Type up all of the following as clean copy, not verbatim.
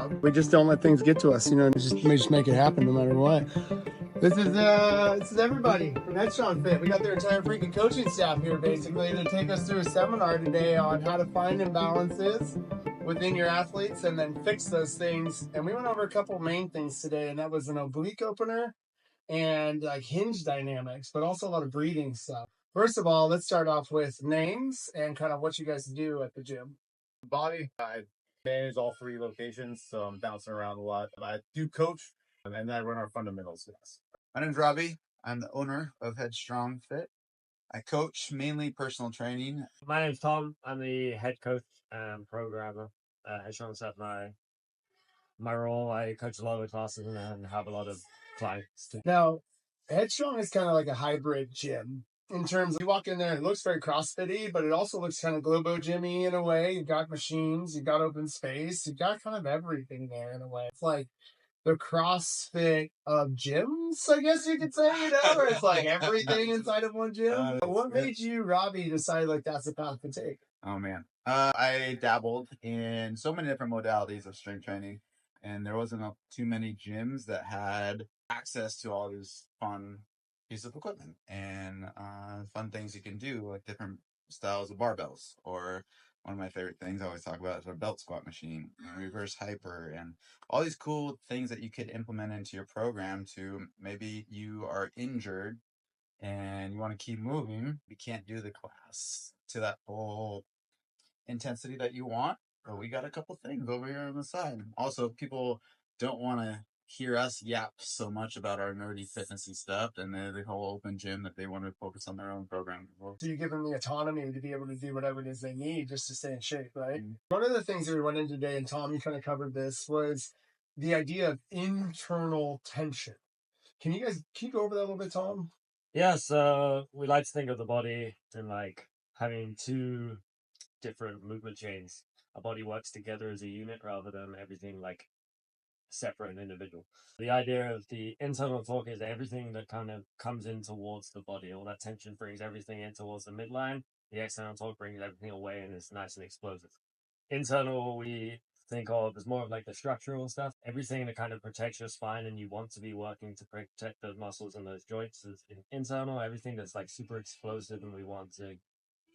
We just don't let things get to us, you know, and we just make it happen no matter what. This is everybody from Headstrong Fit. We got their entire freaking coaching staff here basically to take us through a seminar today on how to find imbalances within your athletes and then fix those things. And we went over a couple main things today, and that was an oblique opener and like hinge dynamics, but also a lot of breathing stuff. First of all, let's start off with names and kind of what you guys do at the gym. Body, I manage all 3 locations, so I'm bouncing around a lot. I do coach, and then I run our fundamentals class. My name's Robby. I'm the owner of Headstrong Fit. I coach mainly personal training. My name's Tom. I'm the head coach and programmer at Headstrong. That's my role. I coach a lot of the classes and have a lot of clients too. Now, Headstrong is kind of like a hybrid gym. In terms of, you walk in there, it looks very CrossFit-y, but it also looks kind of Globo Gym-y in a way. You've got machines, you've got open space, you've got kind of everything there in a way. It's like the CrossFit of gyms, I guess you could say, you know, where it's like everything inside of one gym. What made you, Robby, decide like that's the path to take? Oh, man. I dabbled in so many different modalities of strength training, and there wasn't too many gyms that had access to all these fun pieces of equipment and fun things you can do, like different styles of barbells. Or one of my favorite things I always talk about is a belt squat machine, reverse hyper, and all these cool things that you could implement into your program to maybe you are injured and you want to keep moving. You can't do the class to that full intensity that you want, but we got a couple things over here on the side. Also, people don't want to hear us yap so much about our nerdy fitnessy stuff and the whole open gym that they want to focus on their own program. So you give them the autonomy to be able to do whatever it is they need just to stay in shape, right? One of the things that we went into today, and Tom, you kind of covered this, was the idea of internal tension. Can you go over that a little bit, Tom? Yeah, so we like to think of the body in like having 2 different movement chains. Our body works together as a unit rather than everything like separate and individual. The idea of the internal torque is everything that kind of comes in towards the body. All that tension brings everything in towards the midline. The external torque brings everything away and it's nice and explosive. Internal, we think of as more of like the structural stuff. Everything that kind of protects your spine and you want to be working to protect those muscles and those joints is internal. Everything that's like super explosive and we want to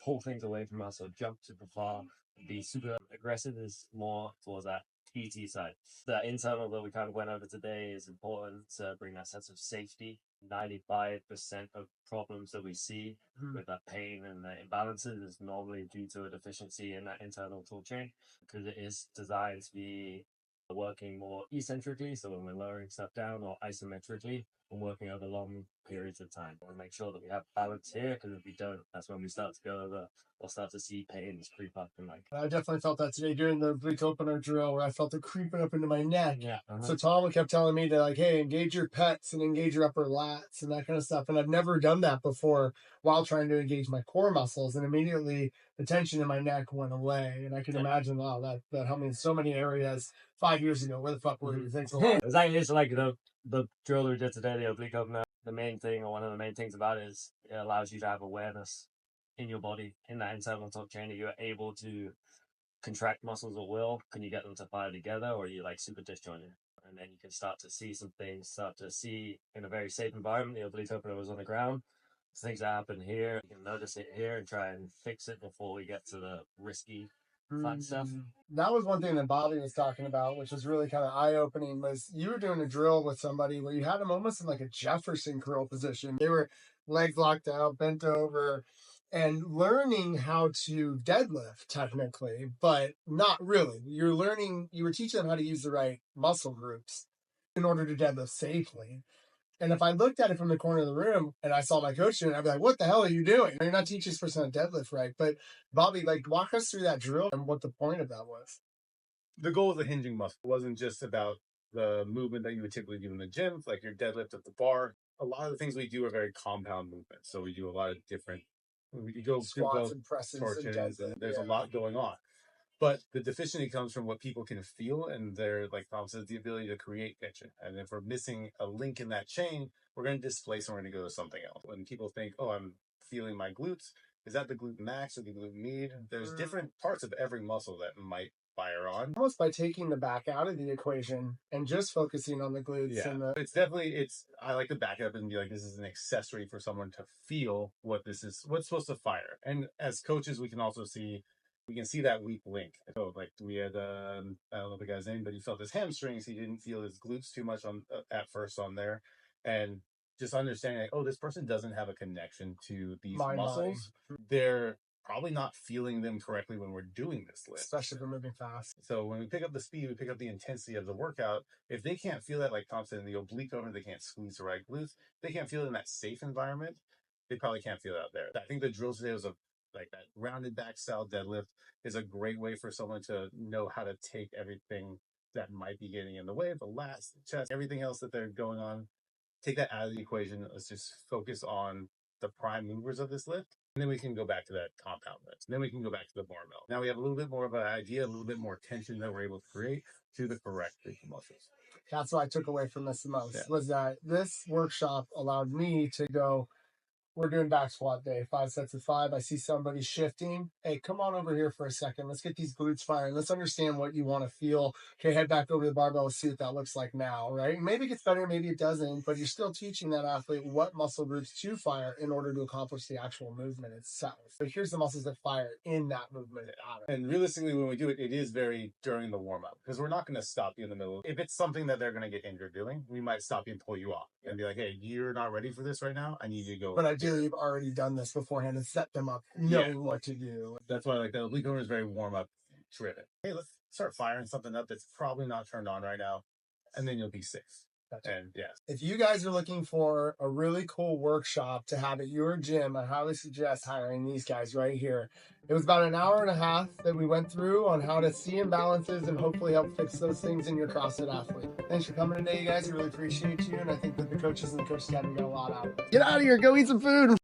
pull things away from us or jump super far, be super aggressive is more towards that PT side. The internal that we kind of went over today is important to bring that sense of safety. 95% of problems that we see with that pain and the imbalances is normally due to a deficiency in that internal tool chain because it is designed to be working more eccentrically, so when we're lowering stuff down, or isometrically when working over long periods of time. We'll make sure that we have balance here, because if we don't, that's when we start to go over, we'll start to see pains creep up. And like, I definitely felt that today during the oblique opener drill where I felt it creeping up into my neck. yeah. So Tom kept telling me to like, hey, engage your pecs and engage your upper lats and that kind of stuff. And I've never done that before while trying to engage my core muscles. And immediately the tension in my neck went away. And I can imagine, wow, that helped me in so many areas 5 years ago. Where the fuck were you? Thanks a lot. Exactly. It's like the drill we did today, the oblique opener. The main thing, or one of the main things about it is it allows you to have awareness in your body, in that internal torque chain, that you're able to contract muscles at will. Can you get them to fire together, or are you like super disjointed? And then you can start to see some things, start to see in a very safe environment. The oblique opener was on the ground. Things that happen here, you can notice it here and try and fix it before we get to the risky fun stuff. That was one thing that Bobby was talking about, which was really kind of eye-opening, was you were doing a drill with somebody where you had them almost in like a Jefferson curl position. They were legs locked out, bent over, and learning how to deadlift technically, but not really. You were teaching them how to use the right muscle groups in order to deadlift safely. And if I looked at it from the corner of the room and I saw my coach doing it, I'd be like, what the hell are you doing? You're not teaching this person how to deadlift right. But Bobby, like, walk us through that drill and what the point of that was. The goal of the hinging muscle wasn't just about the movement that you would typically do in the gym, like your deadlift at the bar. A lot of the things we do are very compound movements. So we do a lot of different, you go squats and presses torsions, and there's a lot going on. But the deficiency comes from what people can feel, and their, like Tom says, the ability to create tension. And if we're missing a link in that chain, we're going to displace and we're going to go to something else. When people think, oh, I'm feeling my glutes, is that the glute max or the glute med? There's different parts of every muscle that might fire on. Almost by taking the back out of the equation and just focusing on the glutes and the... It's definitely, I like to back it up and be like, this is an accessory for someone to feel what this is, what's supposed to fire. And as coaches, we can also see, that weak link. So like we had, I don't know the guy's name, but he felt his hamstrings. He didn't feel his glutes too much on at first on there. And just understanding like, oh, this person doesn't have a connection to these muscles. They're probably not feeling them correctly when we're doing this lift. Especially if we're moving fast. So when we pick up the speed, we pick up the intensity of the workout. If they can't feel that, like Tom said, in the oblique over, they can't squeeze the right glutes. They can't feel it in that safe environment. They probably can't feel it out there. I think the drill today was like that rounded back style deadlift is a great way for someone to know how to take everything that might be getting in the way, the lats, the chest, everything else that they're going on. Take that out of the equation. Let's just focus on the prime movers of this lift. And then we can go back to that compound lift. And then we can go back to the barbell. Now we have a little bit more of an idea, a little bit more tension that we're able to create to the correct muscles. That's what I took away from this the most, was that this workshop allowed me to go, we're doing back squat day, 5 sets of 5. I see somebody shifting. Hey, come on over here for a second. Let's get these glutes firing. Let's understand what you want to feel. Okay, head back over to the barbell. Let's see what that looks like now, right? Maybe it gets better, maybe it doesn't, but you're still teaching that athlete what muscle groups to fire in order to accomplish the actual movement itself. So here's the muscles that fire in that movement. And realistically, when we do it, it is very during the warm-up because we're not going to stop you in the middle. If it's something that they're going to get injured doing, we might stop you and pull you off and be like, hey, you're not ready for this right now. I need you to go. But ideally, you've already done this beforehand and set them up knowing what to do. That's why like the oblique over is very warm-up driven. Hey, let's start firing something up that's probably not turned on right now, and then you'll be safe. And if you guys are looking for a really cool workshop to have at your gym, I highly suggest hiring these guys right here. It was about an hour and a half that we went through on how to see imbalances and hopefully help fix those things in your CrossFit athlete. Thanks for coming today, you guys. I really appreciate you, and I think that the coaches and the Coach Academy got a lot out of it. Get out of here. Go eat some food.